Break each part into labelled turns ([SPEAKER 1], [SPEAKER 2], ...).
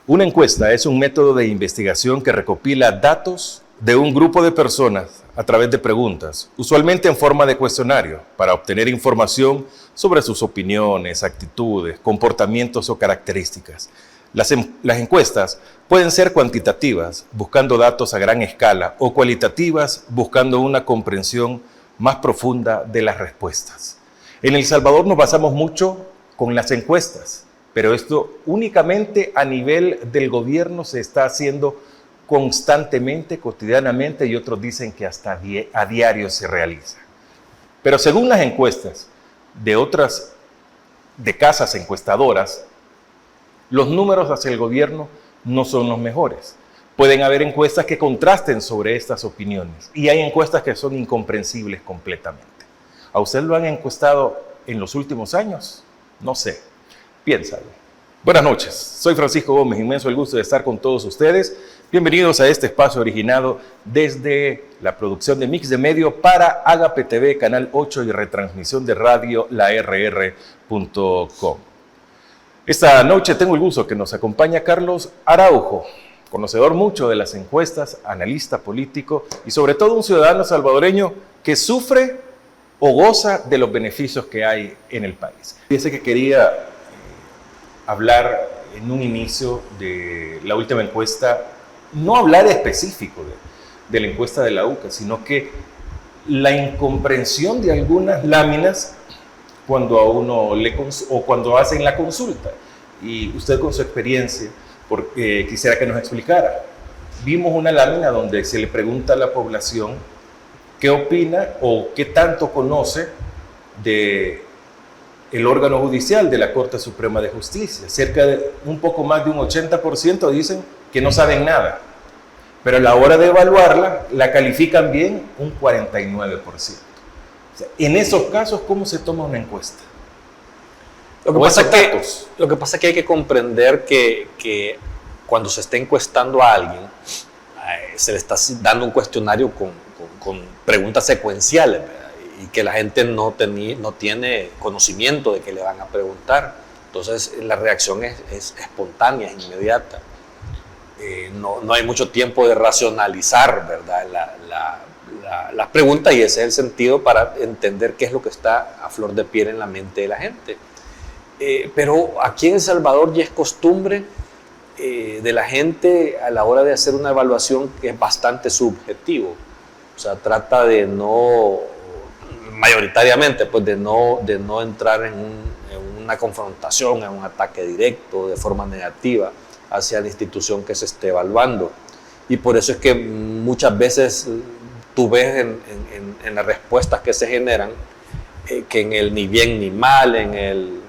[SPEAKER 1] Una encuesta es un método de investigación que recopila datos de un grupo de personas a través de preguntas, usualmente en forma de cuestionario, para obtener información sobre sus opiniones, actitudes, comportamientos o características. Las encuestas pueden ser cuantitativas, buscando datos a gran escala, o cualitativas, buscando una comprensión más profunda de las respuestas. En El Salvador nos basamos mucho con las encuestas, pero esto únicamente a nivel del gobierno se está haciendo constantemente, cotidianamente, y otros dicen que hasta a diario se realiza. Pero según las encuestas de casas encuestadoras, los números hacia el gobierno no son los mejores. Pueden haber encuestas que contrasten sobre estas opiniones y hay encuestas que son incomprensibles completamente. ¿A usted lo han encuestado en los últimos años? No sé, piénsalo. Buenas noches, soy Francisco Gómez, inmenso el gusto de estar con todos ustedes. Bienvenidos a este espacio originado desde la producción de Mix de Medio para Agape TV, Canal 8 y retransmisión de radio larr.com. Esta noche tengo el gusto que nos acompaña Carlos Araujo, conocedor mucho de las encuestas, analista político y sobre todo un ciudadano salvadoreño que sufre o goza de los beneficios que hay en el país. Fíjese que quería hablar en un inicio de la última encuesta, no hablar específico de la encuesta de la UCA, sino que la incomprensión de algunas láminas cuando a uno o cuando hacen la consulta. Y usted con su experiencia, quisiera que nos explicara. Vimos una lámina donde se le pregunta a la población qué opina o qué tanto conoce de el órgano judicial de la Corte Suprema de Justicia. Cerca de un poco más de un 80% dicen que no saben nada, pero a la hora de evaluarla, la califican bien un 49%. O sea, en esos casos, ¿cómo se toma una encuesta?
[SPEAKER 2] Lo que pasa es que hay que comprender que cuando se está encuestando a alguien, se le está dando un cuestionario con preguntas secuenciales, ¿verdad? Y que la gente no tiene conocimiento de que le van a preguntar. Entonces la reacción es espontánea, es inmediata. No hay mucho tiempo de racionalizar, ¿verdad?, las preguntas, y ese es el sentido para entender qué es lo que está a flor de piel en la mente de la gente. Pero aquí en El Salvador ya es costumbre de la gente a la hora de hacer una evaluación que es bastante subjetivo. O sea, trata de mayoritariamente, pues de no entrar en una confrontación, en un ataque directo, de forma negativa hacia la institución que se esté evaluando. Y por eso es que muchas veces tú ves en las respuestas que se generan que en el ni bien ni mal, en el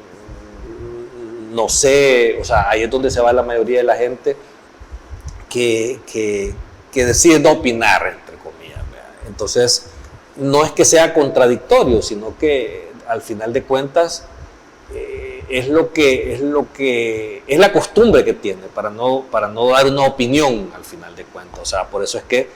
[SPEAKER 2] no sé, o sea, ahí es donde se va la mayoría de la gente que decide no opinar, entre comillas, ¿verdad? Entonces, no es que sea contradictorio, sino que al final de cuentas es la costumbre que tiene para no dar una opinión al final de cuentas. O sea, por eso es que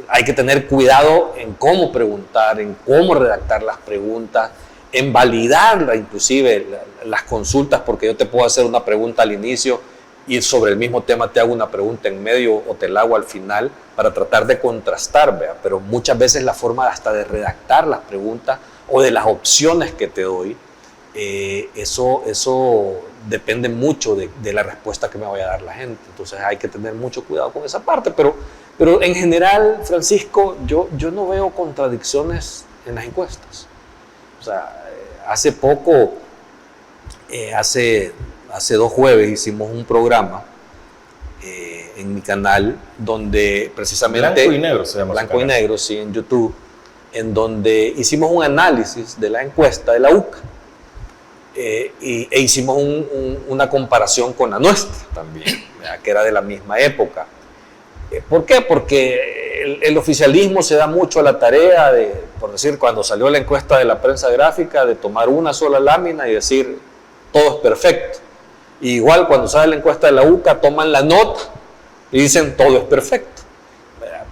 [SPEAKER 2] hay que tener cuidado en cómo preguntar, en cómo redactar las preguntas, en validar inclusive las consultas, porque yo te puedo hacer una pregunta al inicio y sobre el mismo tema te hago una pregunta en medio o te la hago al final para tratar de contrastar, ¿vea? Pero muchas veces la forma hasta de redactar las preguntas o de las opciones que te doy, eso depende mucho de la respuesta que me vaya a dar la gente. Entonces hay que tener mucho cuidado con esa parte, pero en general, Francisco, yo no veo contradicciones en las encuestas. O sea, hace poco, hace 2 jueves hicimos un programa en mi canal donde precisamente...
[SPEAKER 1] Blanco y Negro se llama.
[SPEAKER 2] Blanco y Negro, sí, en YouTube, en donde hicimos un análisis de la encuesta de la UCA e hicimos una comparación con la nuestra también, ¿verdad?, que era de la misma época. ¿Por qué? Porque el oficialismo se da mucho a la tarea de, por decir, cuando salió la encuesta de la prensa gráfica, de tomar una sola lámina y decir todo es perfecto. Y igual cuando sale la encuesta de la UCA toman la nota y dicen todo es perfecto.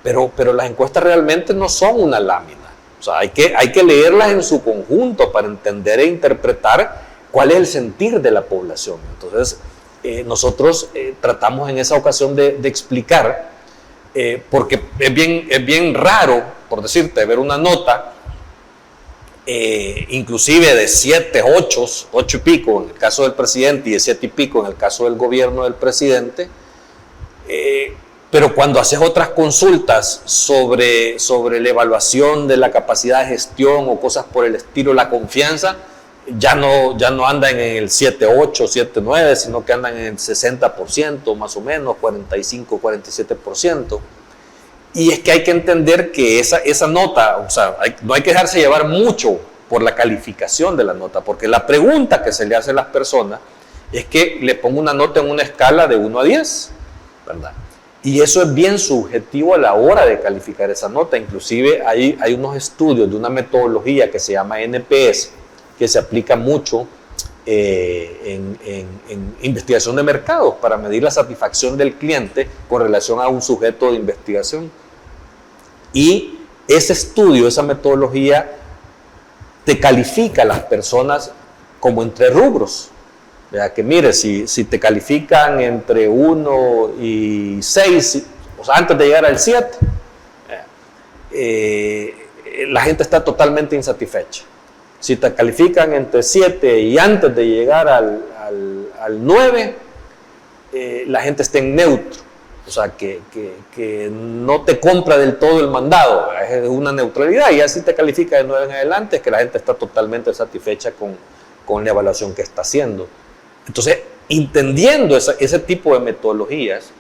[SPEAKER 2] Pero las encuestas realmente no son una lámina. O sea, hay que leerlas en su conjunto para entender e interpretar cuál es el sentir de la población. Entonces, nosotros tratamos en esa ocasión de explicar, porque es bien raro, por decirte, ver una nota, inclusive de 7, 8 y pico en el caso del presidente y de 7 y pico en el caso del gobierno del presidente, pero cuando haces otras consultas sobre la evaluación de la capacidad de gestión o cosas por el estilo, la confianza, ya no andan en el 7,8, 7,9, sino que andan en el 60% más o menos, 45, 47%. Y es que hay que entender que esa nota, o sea, no hay que dejarse llevar mucho por la calificación de la nota, porque la pregunta que se le hace a las personas es que le pongo una nota en una escala de 1 a 10, ¿verdad? Y eso es bien subjetivo a la hora de calificar esa nota. Inclusive hay unos estudios de una metodología que se llama NPS, que se aplica mucho en investigación de mercados para medir la satisfacción del cliente con relación a un sujeto de investigación. Y ese estudio, esa metodología, te califica a las personas como entre rubros. ¿Verdad? Que mire, si te califican entre 1 y 6, o sea, antes de llegar al 7, la gente está totalmente insatisfecha. Si te califican entre 7 y antes de llegar al 9, la gente está en neutro. O sea, que no te compra del todo el mandado, es una neutralidad. Y así te califica de 9 en adelante, es que la gente está totalmente satisfecha con la evaluación que está haciendo. Entonces, entendiendo ese tipo de metodologías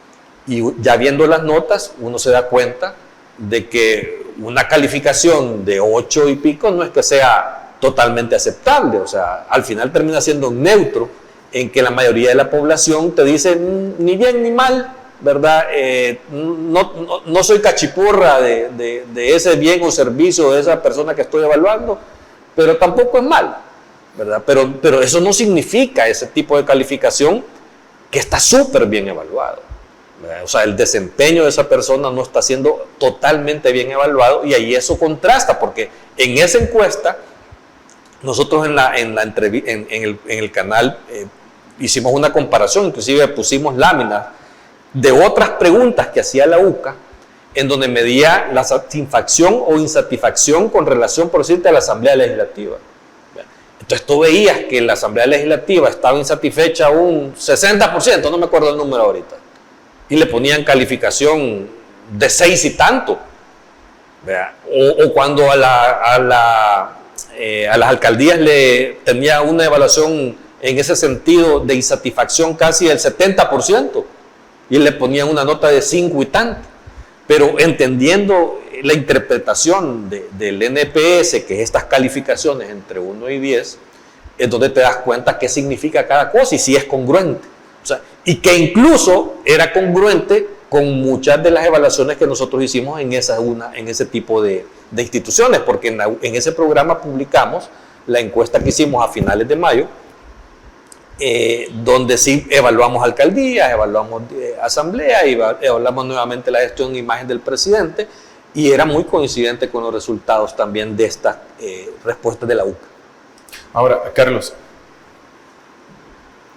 [SPEAKER 2] y ya viendo las notas, uno se da cuenta de que una calificación de 8 y pico no es que sea totalmente aceptable. O sea, al final termina siendo neutro, en que la mayoría de la población te dice ni bien ni mal, ¿verdad? No soy cachiporra de ese bien o servicio de esa persona que estoy evaluando, pero tampoco es mal, ¿verdad? Pero eso no significa ese tipo de calificación que está súper bien evaluado, ¿verdad? O sea, el desempeño de esa persona no está siendo totalmente bien evaluado, y ahí eso contrasta, porque en esa encuesta nosotros en el canal hicimos una comparación, inclusive pusimos láminas de otras preguntas que hacía la UCA, en donde medía la satisfacción o insatisfacción con relación, por decirte, a la Asamblea Legislativa. Entonces tú veías que la Asamblea Legislativa estaba insatisfecha un 60%, no me acuerdo el número ahorita, y le ponían calificación de 6 y tanto. O cuando a las alcaldías le tenía una evaluación en ese sentido de insatisfacción casi del 70%, y le ponían una nota de 5 y tanto. Pero entendiendo la interpretación del NPS, que es estas calificaciones entre 1 y 10, es donde te das cuenta qué significa cada cosa y si es congruente. O sea, y que incluso era congruente con muchas de las evaluaciones que nosotros hicimos en ese tipo de instituciones, porque en ese programa publicamos la encuesta que hicimos a finales de mayo, donde sí evaluamos alcaldías, evaluamos asamblea, y evaluamos nuevamente la gestión e imagen del presidente, y era muy coincidente con los resultados también de estas respuestas de la UCA.
[SPEAKER 1] Ahora, Carlos,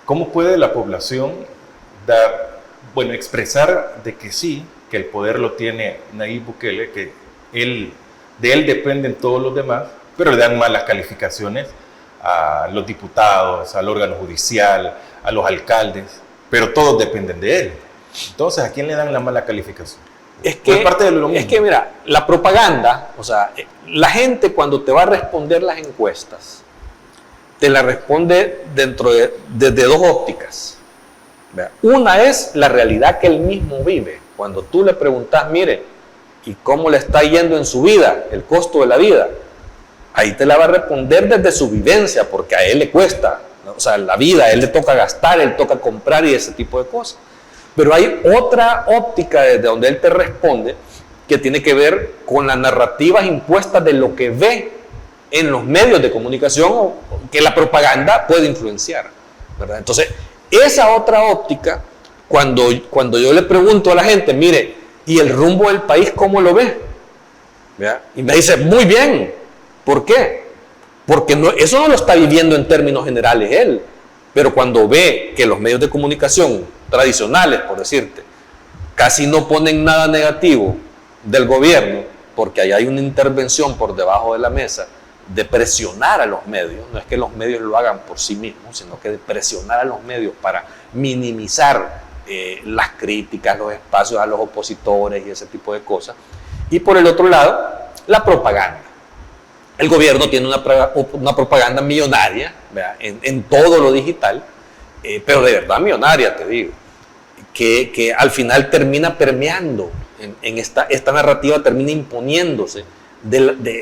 [SPEAKER 1] ¿cómo puede la población expresar de que sí, que el poder lo tiene Nayib Bukele, que de él dependen todos los demás, pero le dan malas calificaciones a los diputados, al órgano judicial, a los alcaldes, pero todos dependen de él? Entonces, ¿a quién le dan la mala calificación?
[SPEAKER 2] Es que mira, la propaganda, o sea, la gente cuando te va a responder las encuestas, te la responde desde dos ópticas. Una es la realidad que él mismo vive. Cuando tú le preguntas, mire, ¿y cómo le está yendo en su vida, el costo de la vida? Ahí te la va a responder desde su vivencia, porque a él le cuesta, ¿no? O sea, la vida, a él le toca gastar, él toca comprar y ese tipo de cosas. Pero hay otra óptica desde donde él te responde, que tiene que ver con las narrativas impuestas de lo que ve en los medios de comunicación, o que la propaganda puede influenciar, ¿verdad? Entonces, esa otra óptica, cuando yo le pregunto a la gente, mire, ¿y el rumbo del país cómo lo ve? ¿Verdad? Y me dice, muy bien. ¿Por qué? Porque eso no lo está viviendo en términos generales él. pero cuando ve que los medios de comunicación tradicionales, por decirte, casi no ponen nada negativo del gobierno, porque ahí hay una intervención por debajo de la mesa de presionar a los medios, no es que los medios lo hagan por sí mismos, sino que de presionar a los medios para minimizar las críticas, los espacios a los opositores y ese tipo de cosas. Y por el otro lado, la propaganda. El gobierno tiene una propaganda millonaria, en todo lo digital, pero de verdad millonaria, te digo, que al final termina permeando en esta narrativa, termina imponiéndose.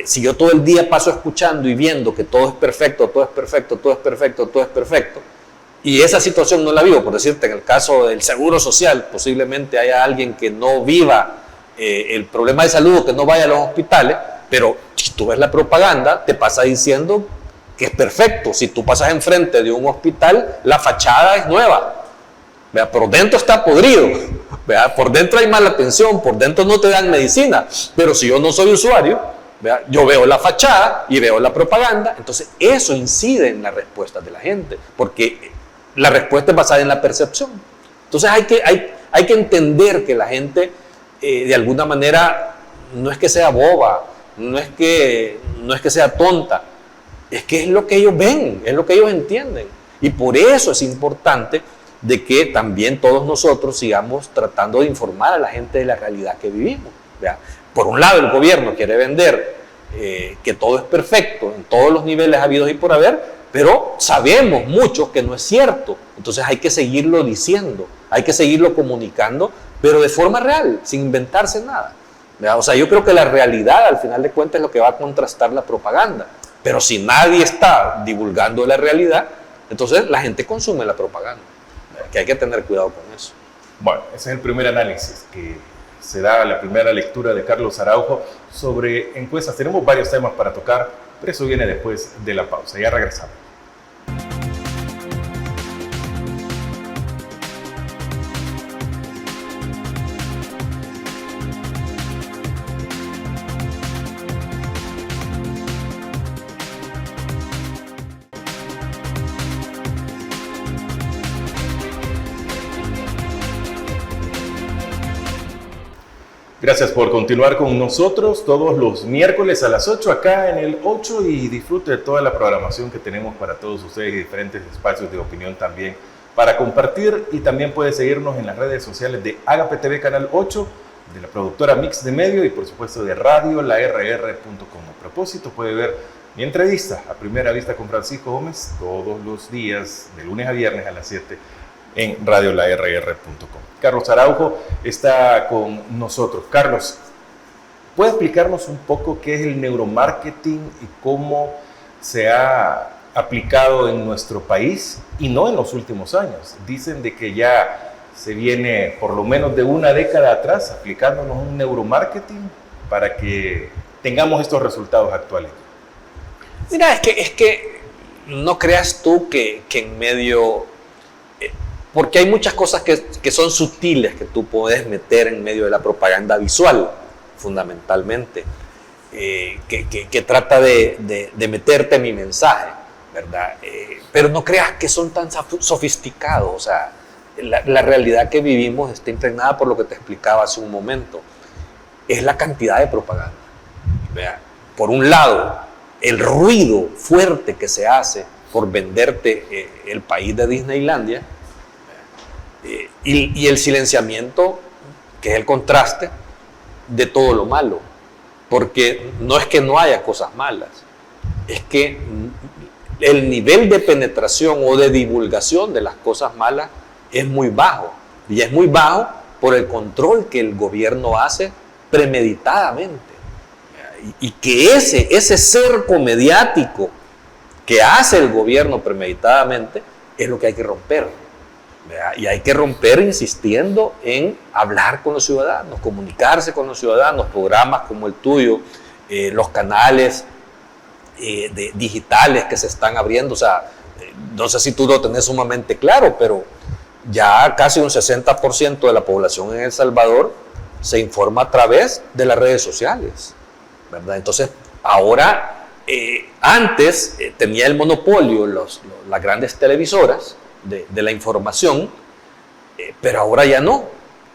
[SPEAKER 2] Si yo todo el día paso escuchando y viendo que todo es perfecto, todo es perfecto, todo es perfecto, todo es perfecto, y esa situación no la vivo, por decirte, en el caso del seguro social, posiblemente haya alguien que no viva el problema de salud, que no vaya a los hospitales, pero si tú ves la propaganda, te pasa diciendo que es perfecto. Si tú pasas enfrente de un hospital, la fachada es nueva, ¿vea? Por dentro está podrido, ¿vea? Por dentro hay mala atención, por dentro no te dan medicina, pero si yo no soy usuario, ¿vea? Yo veo la fachada y veo la propaganda, entonces eso incide en la respuesta de la gente, porque la respuesta es basada en la percepción. Entonces hay que entender que la gente de alguna manera no es que sea boba, no es que sea tonta, es que es lo que ellos ven, es lo que ellos entienden. Y por eso es importante de que también todos nosotros sigamos tratando de informar a la gente de la realidad que vivimos, ¿verdad? Por un lado, el gobierno quiere vender que todo es perfecto en todos los niveles habidos y por haber, pero sabemos muchos que no es cierto. Entonces hay que seguirlo diciendo, hay que seguirlo comunicando, pero de forma real, sin inventarse nada, ¿verdad? O sea, yo creo que la realidad, al final de cuentas, es lo que va a contrastar la propaganda. Pero si nadie está divulgando la realidad, entonces la gente consume la propaganda, ¿verdad? Que hay que tener cuidado con eso.
[SPEAKER 1] Bueno, ese es el primer análisis que se da, la primera lectura de Carlos Araujo sobre encuestas. Tenemos varios temas para tocar, pero eso viene después de la pausa. Ya regresamos. Gracias por continuar con nosotros todos los miércoles a las 8 acá en el 8 y disfrute de toda la programación que tenemos para todos ustedes y diferentes espacios de opinión también para compartir, y también puede seguirnos en las redes sociales de Agape TV Canal 8, de la productora Mix de Medio y por supuesto de Radio LaRR.com. A propósito, puede ver mi entrevista a primera vista con Francisco Gómez todos los días de lunes a viernes a las 7 en RadioLaRR.com. Carlos Araujo está con nosotros. Carlos, ¿puede explicarnos un poco qué es el neuromarketing y cómo se ha aplicado en nuestro país y no en los últimos años? Dicen de que ya se viene por lo menos de una década atrás aplicándonos un neuromarketing para que tengamos estos resultados actuales.
[SPEAKER 2] Mira, es que no creas tú que en medio... Porque hay muchas cosas que son sutiles que tú puedes meter en medio de la propaganda visual, fundamentalmente, que trata de meterte mi mensaje, ¿verdad? Pero no creas que son tan sofisticados. O sea, la realidad que vivimos está impregnada por lo que te explicaba hace un momento. Es la cantidad de propaganda, ¿verdad? Por un lado, el ruido fuerte que se hace por venderte el país de Disneylandia, y el silenciamiento, que es el contraste de todo lo malo, porque no es que no haya cosas malas, es que el nivel de penetración o de divulgación de las cosas malas es muy bajo, y es muy bajo por el control que el gobierno hace premeditadamente, y que ese cerco mediático que hace el gobierno premeditadamente es lo que hay que romper. Y hay que romper insistiendo en hablar con los ciudadanos, comunicarse con los ciudadanos, programas como el tuyo, los canales digitales que se están abriendo. O sea, no sé si tú lo tenés sumamente claro, pero ya casi un 60% de la población en El Salvador se informa a través de las redes sociales, ¿verdad? Entonces, ahora Antes tenía el monopolio las grandes televisoras de la información, pero ahora ya no.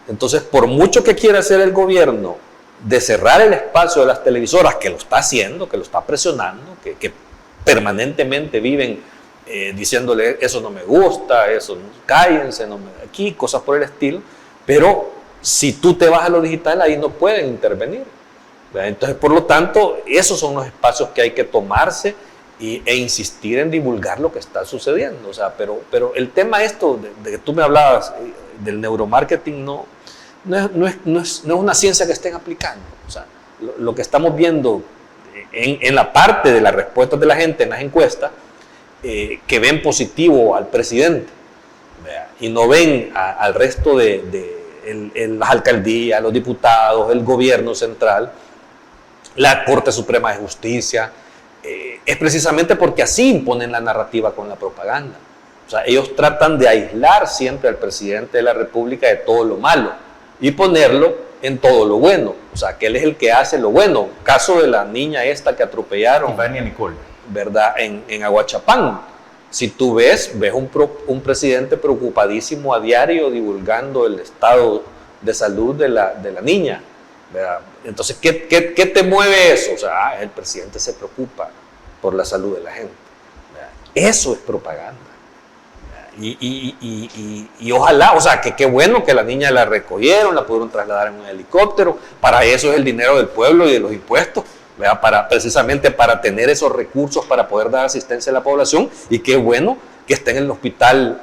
[SPEAKER 2] Entonces, por mucho que quiera hacer el gobierno de cerrar el espacio de las televisoras, que lo está haciendo, que lo está presionando, que permanentemente viven diciéndole eso no me gusta, eso cállense, aquí, cosas por el estilo, pero si tú te vas a lo digital, ahí no pueden intervenir. Entonces, por lo tanto, esos son los espacios que hay que tomarse e insistir en divulgar lo que está sucediendo. O sea, pero el tema esto de que tú me hablabas del neuromarketing no es una ciencia que estén aplicando. O sea, lo que estamos viendo en la parte de las respuestas de la gente en las encuestas, que ven positivo al presidente, ¿verdad? Y no ven al resto de las alcaldías, los diputados, el gobierno central, la Corte Suprema de Justicia, es precisamente porque así imponen la narrativa con la propaganda. O sea, ellos tratan de aislar siempre al presidente de la República de todo lo malo y ponerlo en todo lo bueno. O sea, que él es el que hace lo bueno. Caso de la niña esta que atropellaron,
[SPEAKER 1] Ivania Nicole,
[SPEAKER 2] ¿verdad? En Aguachapán. Si tú ves un presidente preocupadísimo a diario divulgando el estado de salud de la niña, ¿verdad? Entonces, ¿qué te mueve eso? O sea, el presidente se preocupa por la salud de la gente, ¿verdad? Eso es propaganda. Y ojalá, o sea, que qué bueno que la niña la recogieron, la pudieron trasladar en un helicóptero. Para eso es el dinero del pueblo y de los impuestos, ¿verdad? Precisamente para tener esos recursos para poder dar asistencia a la población. Y qué bueno que esté en el hospital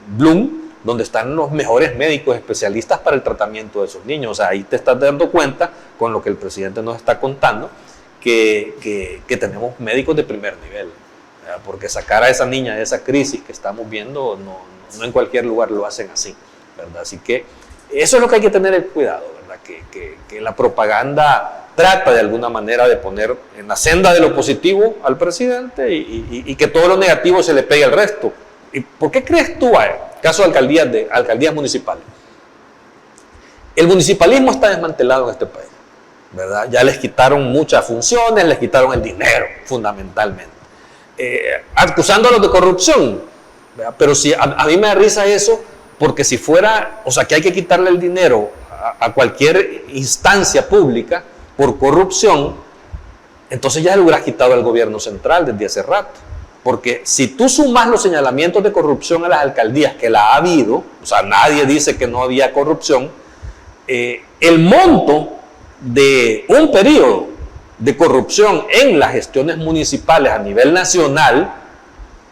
[SPEAKER 2] Bloom, donde están los mejores médicos especialistas para el tratamiento de esos niños. O sea, ahí te estás dando cuenta, con lo que el presidente nos está contando, que tenemos médicos de primer nivel, ¿verdad? Porque sacar a esa niña de esa crisis que estamos viendo, no en cualquier lugar lo hacen así, ¿verdad? Así que eso es lo que hay que tener el cuidado, ¿verdad? Que la propaganda trata de alguna manera de poner en la senda de lo positivo al presidente y que todo lo negativo se le pegue al resto. ¿Y por qué crees tú, caso de alcaldías municipales? El municipalismo está desmantelado en este país, ¿verdad? Ya les quitaron muchas funciones, les quitaron el dinero, fundamentalmente. Acusándolos de corrupción, ¿verdad? Pero si a mí me da risa eso, porque si fuera, o sea, que hay que quitarle el dinero a cualquier instancia pública por corrupción, entonces ya se lo hubieras quitado al gobierno central desde hace rato. Porque si tú sumas los señalamientos de corrupción a las alcaldías, que la ha habido, o sea, nadie dice que no había corrupción, el monto de un periodo de corrupción en las gestiones municipales a nivel nacional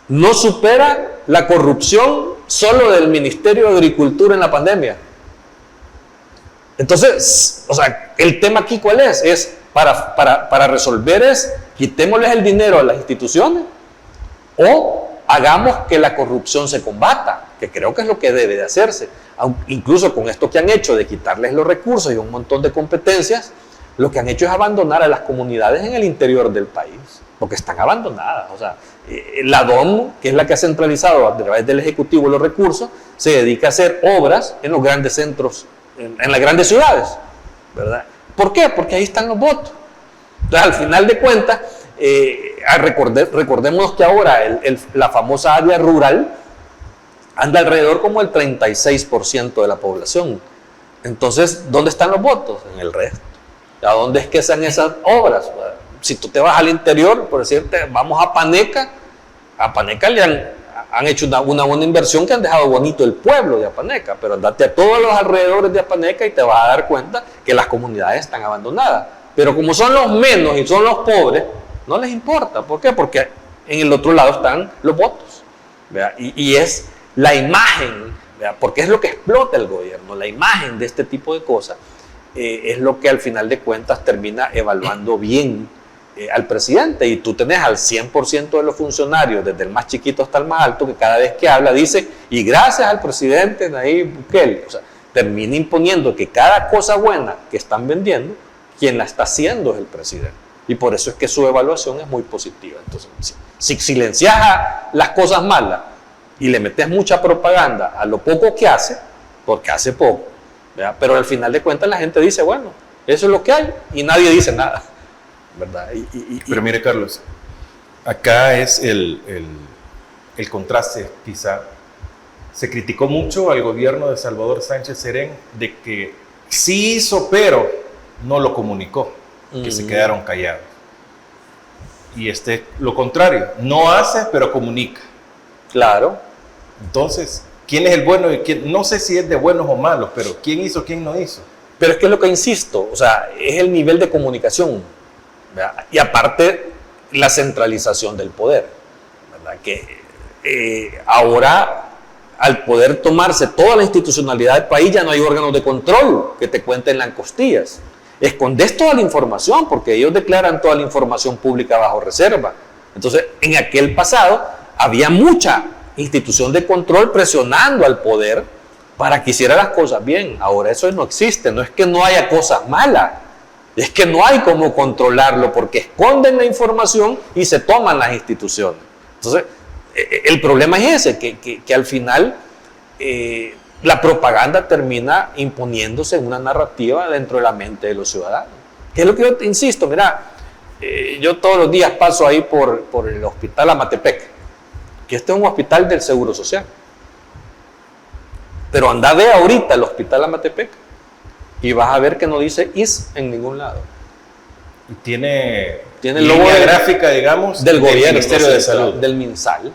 [SPEAKER 2] no supera la corrupción solo del Ministerio de Agricultura en la pandemia. Entonces, o sea, el tema aquí ¿cuál es? Es para resolver quitémosles el dinero a las instituciones o hagamos que la corrupción se combata, que creo que es lo que debe de hacerse. Incluso con esto que han hecho de quitarles los recursos y un montón de competencias, lo que han hecho es abandonar a las comunidades en el interior del país, porque están abandonadas. O sea, la DOM, que es la que ha centralizado a través del Ejecutivo los recursos, se dedica a hacer obras en los grandes centros, en las grandes ciudades, ¿verdad? ¿Por qué? Porque ahí están los votos. Entonces, al final de cuentas, recordemos que ahora la famosa área rural anda alrededor como el 36% de la población. Entonces, ¿dónde están los votos? En el resto. ¿A dónde es que sean esas obras? Si tú te vas al interior, por decirte, vamos a Paneca le han hecho una buena inversión que han dejado bonito el pueblo de Apaneca, pero andate a todos los alrededores de Apaneca y te vas a dar cuenta que las comunidades están abandonadas. Pero como son los menos y son los pobres, no les importa. ¿Por qué? Porque en el otro lado están los votos, ¿verdad? Y es la imagen, ¿verdad? Porque es lo que explota el gobierno, la imagen de este tipo de cosas, es lo que al final de cuentas termina evaluando bien al presidente. Y tú tenés al 100% de los funcionarios, desde el más chiquito hasta el más alto, que cada vez que habla dice, y gracias al presidente Nayib Bukele, o sea, termina imponiendo que cada cosa buena que están vendiendo, quien la está haciendo es el presidente. Y por eso es que su evaluación es muy positiva. Entonces, si silencias las cosas malas y le metes mucha propaganda a lo poco que hace, porque hace poco, ¿verdad? Pero al final de cuentas la gente dice, bueno, eso es lo que hay, y nadie dice nada, ¿verdad?
[SPEAKER 1] Pero mire, Carlos, acá es el contraste, quizá. Se criticó mucho al gobierno de Salvador Sánchez Serén de que sí hizo, pero no lo comunicó, que se quedaron callados. Y lo contrario, no hace, pero comunica.
[SPEAKER 2] Claro.
[SPEAKER 1] Entonces, ¿quién es el bueno y quién? No sé si es de buenos o malos, pero ¿quién hizo, quién no hizo?
[SPEAKER 2] Pero es que es lo que insisto, o sea, es el nivel de comunicación, ¿verdad? Y aparte, la centralización del poder, ¿verdad? Que ahora, al poder tomarse toda la institucionalidad del país, ya no hay órganos de control que te cuenten las costillas. Escondes toda la información, porque ellos declaran toda la información pública bajo reserva. Entonces, en aquel pasado, había mucha institución de control presionando al poder para que hiciera las cosas bien. Ahora eso no existe, no es que no haya cosas malas, es que no hay cómo controlarlo porque esconden la información y se toman las instituciones. Entonces, el problema es ese, que al final la propaganda termina imponiéndose en una narrativa dentro de la mente de los ciudadanos. Que es lo que yo te insisto, mira, yo todos los días paso ahí por el hospital Amatepec, que este es un hospital del Seguro Social. Pero anda, ve ahorita el hospital Amatepec y vas a ver que no dice IS en ningún lado.
[SPEAKER 1] Y tiene
[SPEAKER 2] el logo
[SPEAKER 1] gráfica, digamos,
[SPEAKER 2] del gobierno,
[SPEAKER 1] Ministerio de Salud,
[SPEAKER 2] del MinSal.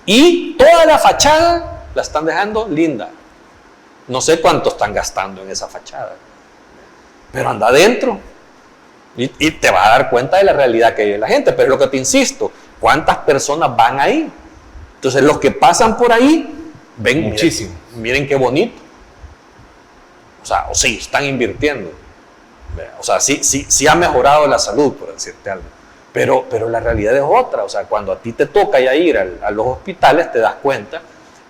[SPEAKER 2] Y toda la fachada la están dejando linda. No sé cuánto están gastando en esa fachada, pero anda adentro y te vas a dar cuenta de la realidad que vive la gente. Pero es lo que te insisto, ¿cuántas personas van ahí? Entonces los que pasan por ahí ven muchísimo. Miren qué bonito. O sea, sí, están invirtiendo. O sea, sí ha mejorado la salud, por decirte algo. Pero la realidad es otra. O sea, cuando a ti te toca ya ir a los hospitales, te das cuenta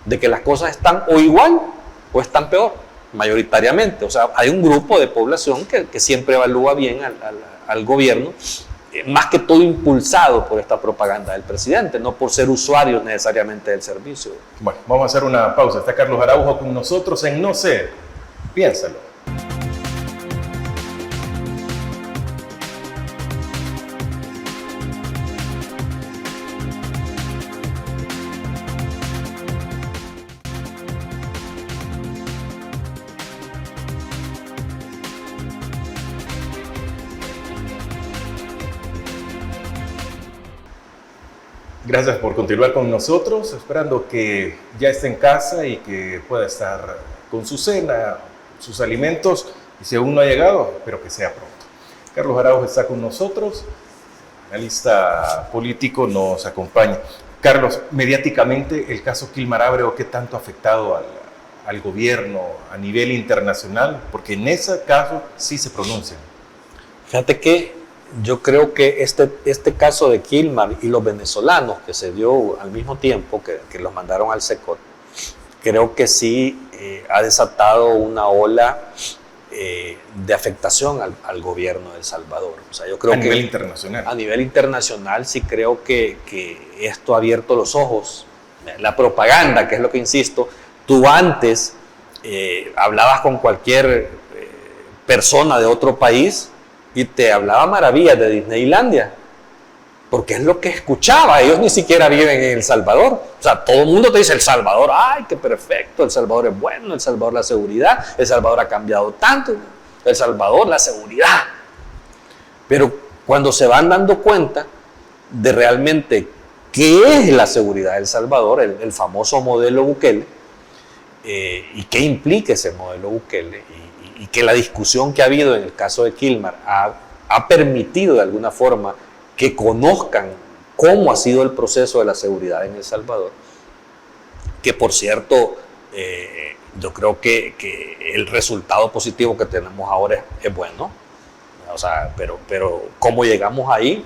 [SPEAKER 2] de que las cosas están o igual o están peor, mayoritariamente. O sea, hay un grupo de población que siempre evalúa bien al gobierno, más que todo impulsado por esta propaganda del presidente, no por ser usuarios necesariamente del servicio.
[SPEAKER 1] Bueno, vamos a hacer una pausa. Está Carlos Araujo con nosotros en No sé, piénsalo. Gracias por continuar con nosotros, esperando que ya esté en casa y que pueda estar con su cena, sus alimentos, y si aún no ha llegado, espero que sea pronto. Carlos Araujo está con nosotros, analista político, nos acompaña. Carlos, mediáticamente, el caso Kilmar Abreu, ¿qué tanto ha afectado al gobierno a nivel internacional? Porque en ese caso sí se pronuncian.
[SPEAKER 2] Fíjate que yo creo que este caso de Kilmar y los venezolanos que se dio al mismo tiempo que los mandaron al SECOT, creo que sí ha desatado una ola de afectación al gobierno de El Salvador. O sea, yo creo
[SPEAKER 1] a nivel internacional.
[SPEAKER 2] A nivel internacional sí creo que esto ha abierto los ojos. La propaganda, que es lo que insisto, tú antes hablabas con cualquier persona de otro país y te hablaba maravillas de Disneylandia, porque es lo que escuchaba. Ellos ni siquiera viven en El Salvador. O sea, todo el mundo te dice El Salvador, ay, qué perfecto, El Salvador es bueno, El Salvador la seguridad, El Salvador ha cambiado tanto, El Salvador la seguridad. Pero cuando se van dando cuenta de realmente qué es la seguridad de El Salvador, el famoso modelo Bukele, y qué implica ese modelo Bukele, y que la discusión que ha habido en el caso de Kilmar ha permitido de alguna forma que conozcan cómo ha sido el proceso de la seguridad en El Salvador, que por cierto, yo creo que el resultado positivo que tenemos ahora es bueno, o sea, pero cómo llegamos ahí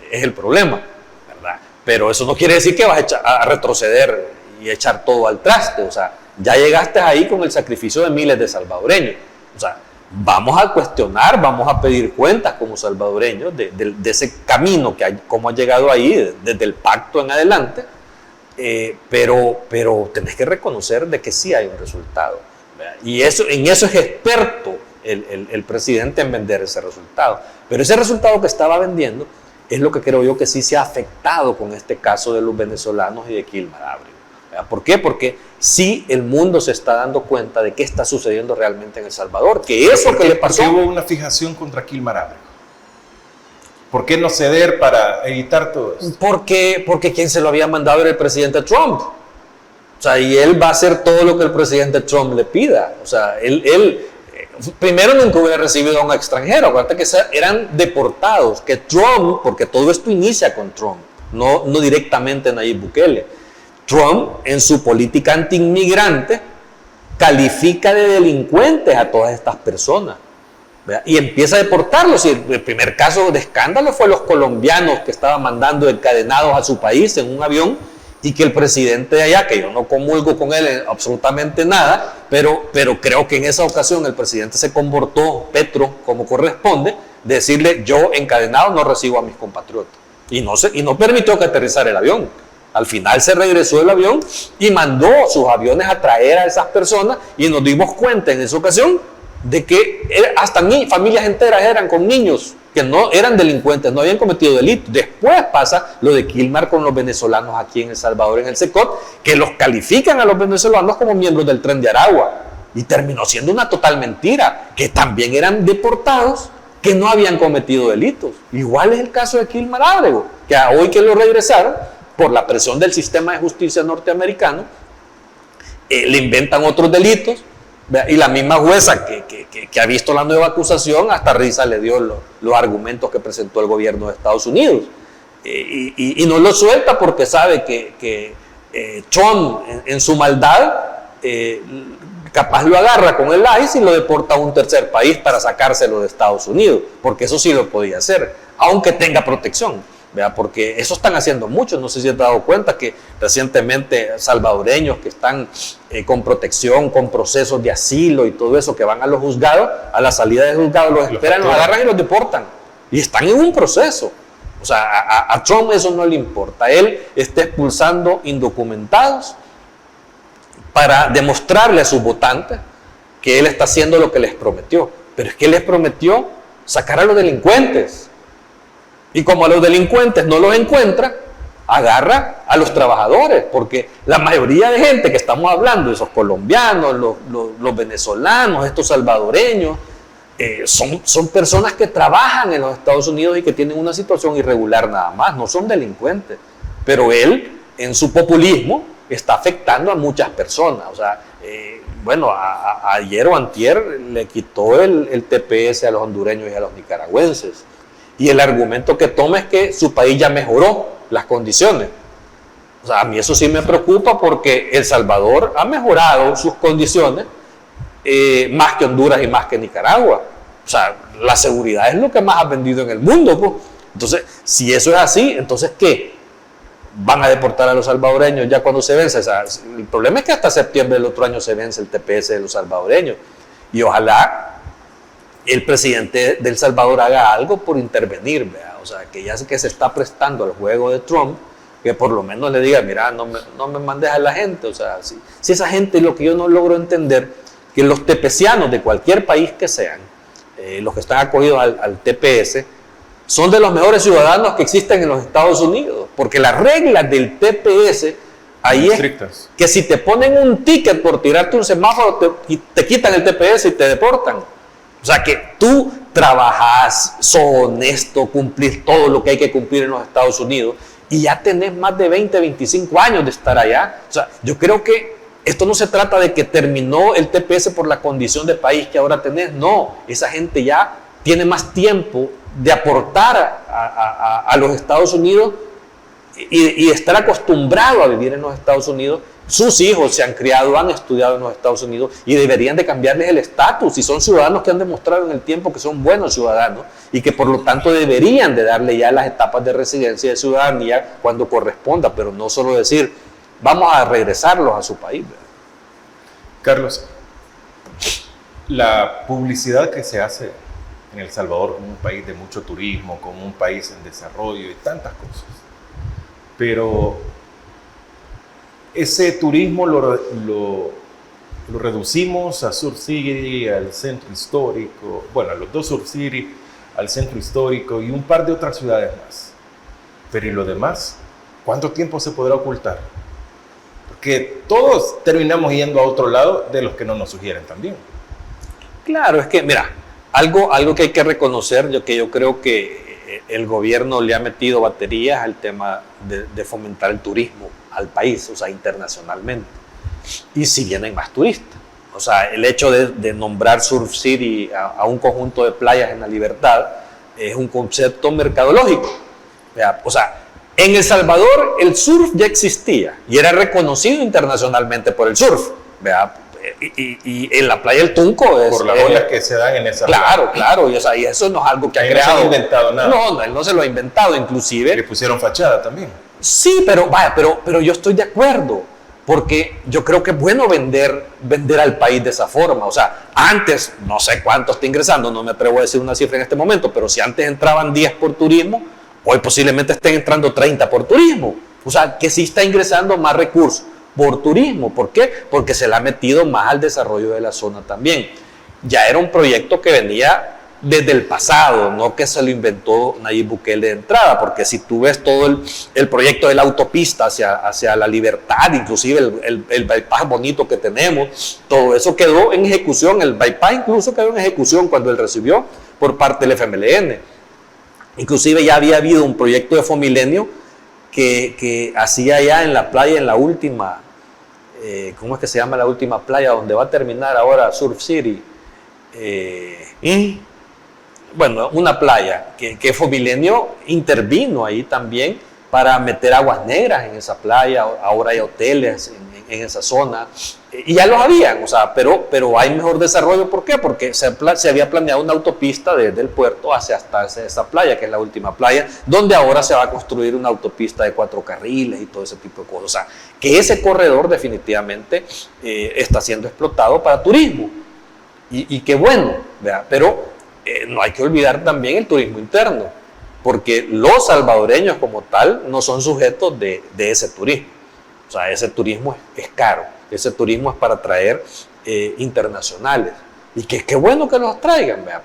[SPEAKER 2] es el problema, ¿verdad? Pero eso no quiere decir que vas a retroceder y echar todo al traste. O sea, ya llegaste ahí con el sacrificio de miles de salvadoreños. O sea, vamos a cuestionar, vamos a pedir cuentas como salvadoreños de ese camino, cómo ha llegado ahí, desde el pacto en adelante, pero tenés que reconocer de que sí hay un resultado, ¿verdad? Y en eso es experto el presidente en vender ese resultado. Pero ese resultado que estaba vendiendo es lo que creo yo que sí se ha afectado con este caso de los venezolanos y de Kilmar Abrego. ¿Por qué? Porque sí el mundo se está dando cuenta de qué está sucediendo realmente en El Salvador, que eso que le pasó...
[SPEAKER 1] ¿Por qué hubo una fijación contra Kilmar Abrego? ¿Por qué no ceder para evitar todo esto?
[SPEAKER 2] Porque quien se lo había mandado era el presidente Trump. O sea, y él va a hacer todo lo que el presidente Trump le pida. O sea, él primero nunca hubiera recibido a un extranjero. Acuérdate que eran deportados. Que Trump, porque todo esto inicia con Trump, no directamente Nayib Bukele. Trump, en su política anti-inmigrante, califica de delincuentes a todas estas personas, ¿verdad? Y empieza a deportarlos. Y el primer caso de escándalo fue los colombianos que estaban mandando encadenados a su país en un avión, y que el presidente de allá, que yo no comulgo con él en absolutamente nada, pero creo que en esa ocasión el presidente se comportó, Petro, como corresponde, de decirle: yo encadenado no recibo a mis compatriotas. Y no permitió que aterrizara el avión. Al final se regresó el avión y mandó sus aviones a traer a esas personas, y nos dimos cuenta en esa ocasión de que hasta familias enteras eran con niños que no eran delincuentes, no habían cometido delitos. Después pasa lo de Kilmar con los venezolanos aquí en El Salvador, en el SECOT, que los califican a los venezolanos como miembros del Tren de Aragua, y terminó siendo una total mentira, que también eran deportados que no habían cometido delitos. Igual es el caso de Kilmar Abrego, que hoy que lo regresaron por la presión del sistema de justicia norteamericano, le inventan otros delitos, y la misma jueza que ha visto la nueva acusación hasta risa le dio los argumentos que presentó el gobierno de Estados Unidos, y no lo suelta porque sabe que Trump en su maldad capaz lo agarra con el ICE y lo deporta a un tercer país para sacárselo de Estados Unidos, porque eso sí lo podía hacer, aunque tenga protección. ¿Verdad? Porque eso están haciendo muchos. No sé si te has dado cuenta que recientemente salvadoreños que están con protección, con procesos de asilo y todo eso, que van a los juzgados, a la salida del juzgado los esperan, los agarran y los deportan. Y están en un proceso. O sea, a Trump eso no le importa. Él está expulsando indocumentados para demostrarle a sus votantes que él está haciendo lo que les prometió. Pero es que les prometió sacar a los delincuentes. Y como a los delincuentes no los encuentra, agarra a los trabajadores, porque la mayoría de gente que estamos hablando, esos colombianos, los venezolanos, estos salvadoreños, son personas que trabajan en los Estados Unidos y que tienen una situación irregular nada más, no son delincuentes. Pero él, en su populismo, está afectando a muchas personas. O sea, ayer o antier le quitó el TPS a los hondureños y a los nicaragüenses. Y el argumento que toma es que su país ya mejoró las condiciones. O sea, a mí eso sí me preocupa, porque El Salvador ha mejorado sus condiciones más que Honduras y más que Nicaragua. O sea, la seguridad es lo que más ha vendido en el mundo, pues. Entonces, si eso es así, entonces ¿qué? ¿Van a deportar a los salvadoreños ya cuando se vence? O sea, el problema es que hasta septiembre del otro año se vence el TPS de los salvadoreños. Y ojalá el presidente de El Salvador haga algo por intervenir, ¿verdad? O sea, que ya sé que se está prestando al juego de Trump, que por lo menos le diga: mira, no me mandes a la gente. O sea, si esa gente, lo que yo no logro entender, que los tepecianos de cualquier país que sean, los que están acogidos al TPS, son de los mejores ciudadanos que existen en los Estados Unidos, porque las reglas del TPS ahí es que si te ponen un ticket por tirarte un semáforo, te quitan el TPS y te deportan. O sea, que tú trabajas, sos honesto, cumplís todo lo que hay que cumplir en los Estados Unidos, y ya tenés más de 20, 25 años de estar allá. O sea, yo creo que esto no se trata de que terminó el TPS por la condición de país que ahora tenés. No, esa gente ya tiene más tiempo de aportar a los Estados Unidos y estar acostumbrado a vivir en los Estados Unidos. Sus hijos se han criado, han estudiado en los Estados Unidos, y deberían de cambiarles el estatus. Y son ciudadanos que han demostrado en el tiempo que son buenos ciudadanos, y que por lo tanto deberían de darle ya las etapas de residencia y de ciudadanía cuando corresponda, pero no solo decir: vamos a regresarlos a su país.
[SPEAKER 1] Carlos, la publicidad que se hace en El Salvador como un país de mucho turismo, como un país en desarrollo y tantas cosas, pero ese turismo lo lo reducimos a Surf City, al centro histórico, bueno, a los dos Surf City, al centro histórico y un par de otras ciudades más. Pero ¿y lo demás? ¿Cuánto tiempo se podrá ocultar? Porque todos terminamos yendo a otro lado de los que no nos sugieren también.
[SPEAKER 2] Claro, es que, mira, algo que hay que reconocer, que yo creo que el gobierno le ha metido baterías al tema de fomentar el turismo al país, o sea, internacionalmente. Y si vienen más turistas. O sea, el hecho de nombrar Surf City a un conjunto de playas en La Libertad es un concepto mercadológico. O sea, en El Salvador el surf ya existía y era reconocido internacionalmente por el surf. Y en la playa del Tunco es...
[SPEAKER 1] Por las olas que se dan en esa
[SPEAKER 2] playa. Claro, y eso no es algo que ha creado.
[SPEAKER 1] No se ha inventado nada.
[SPEAKER 2] No, él no se lo ha inventado, inclusive.
[SPEAKER 1] Le pusieron fachada también.
[SPEAKER 2] Sí, pero yo estoy de acuerdo, porque yo creo que es bueno vender al país de esa forma. O sea, antes, no sé cuánto está ingresando, no me atrevo a decir una cifra en este momento, pero si antes entraban 10 por turismo, hoy posiblemente estén entrando 30 por turismo. O sea, que sí está ingresando más recursos por turismo. ¿Por qué? Porque se le ha metido más al desarrollo de la zona también. Ya era un proyecto que venía desde el pasado, no que se lo inventó Nayib Bukele de entrada, porque si tú ves todo el proyecto de la autopista hacia La Libertad, inclusive el bypass bonito que tenemos, todo eso quedó en ejecución, el bypass incluso quedó en ejecución cuando él recibió por parte del FMLN. Inclusive ya había habido un proyecto de Fomilenio que hacía allá en la playa, en la última, ¿cómo es que se llama la última playa donde va a terminar ahora Surf City? Bueno, una playa que Fomilenio intervino ahí también para meter aguas negras en esa playa. Ahora hay hoteles en esa zona y ya los habían, o sea, pero hay mejor desarrollo. ¿Por qué? Porque se había planeado una autopista desde el puerto hacia esa playa, que es la última playa, donde ahora se va a construir una autopista de 4 carriles y todo ese tipo de cosas. O sea, que ese corredor definitivamente está siendo explotado para turismo y qué bueno, ¿verdad? Pero no hay que olvidar también el turismo interno, porque los salvadoreños como tal no son sujetos de ese turismo. O sea, ese turismo es caro, ese turismo es para atraer internacionales. Y qué bueno que los traigan, ¿verdad?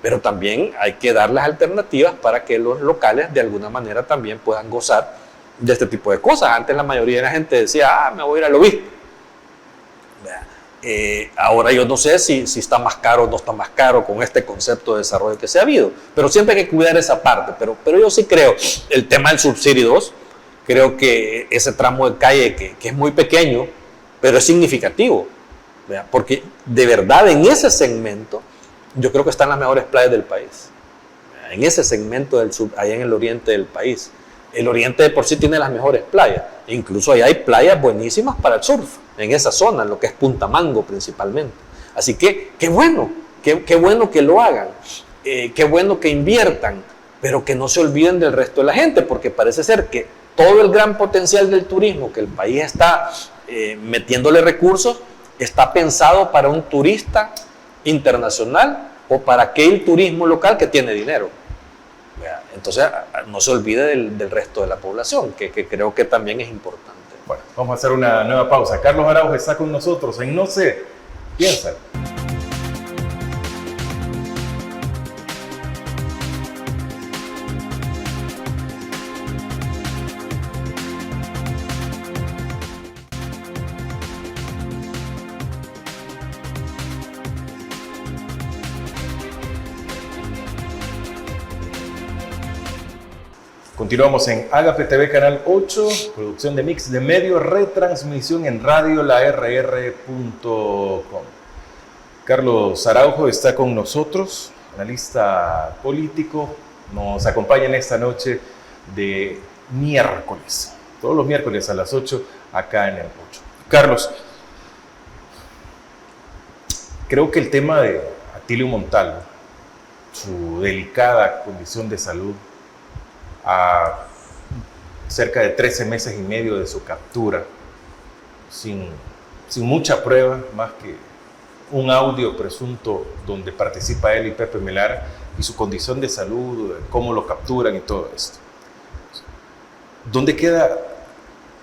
[SPEAKER 2] Pero también hay que darles alternativas para que los locales de alguna manera también puedan gozar de este tipo de cosas. Antes la mayoría de la gente decía, me voy a ir al obispo. Ahora yo no sé si está más caro o no está más caro con este concepto de desarrollo que se ha habido, pero siempre hay que cuidar esa parte. Pero yo sí creo, el tema del Surf City 2, creo que ese tramo de calle que es muy pequeño, pero es significativo, ¿verdad? Porque de verdad en ese segmento yo creo que están las mejores playas del país, ¿verdad? En ese segmento del sur, allá en el oriente del país. El oriente de por sí tiene las mejores playas, incluso allá hay playas buenísimas para el surf, en esa zona, en lo que es Punta Mango principalmente. Así que qué bueno que lo hagan, qué bueno que inviertan, pero que no se olviden del resto de la gente, porque parece ser que todo el gran potencial del turismo que el país está metiéndole recursos está pensado para un turista internacional o para aquel turismo local que tiene dinero. Entonces no se olvide del resto de la población, que creo que también es importante.
[SPEAKER 1] Bueno, vamos a hacer una nueva pausa. Carlos Araujo está con nosotros en No sé, piensa. Continuamos en Agape TV Canal 8, producción de Mix de Medios, retransmisión en radio larr.com. Carlos Araujo está con nosotros, analista político, nos acompaña en esta noche de miércoles, todos los miércoles a las 8, acá en el 8. Carlos, creo que el tema de Atilio Montalvo, su delicada condición de salud, a cerca de 13 meses y medio de su captura, sin mucha prueba, más que un audio presunto donde participa él y Pepe Melara, y su condición de salud, cómo lo capturan y todo esto. ¿Dónde queda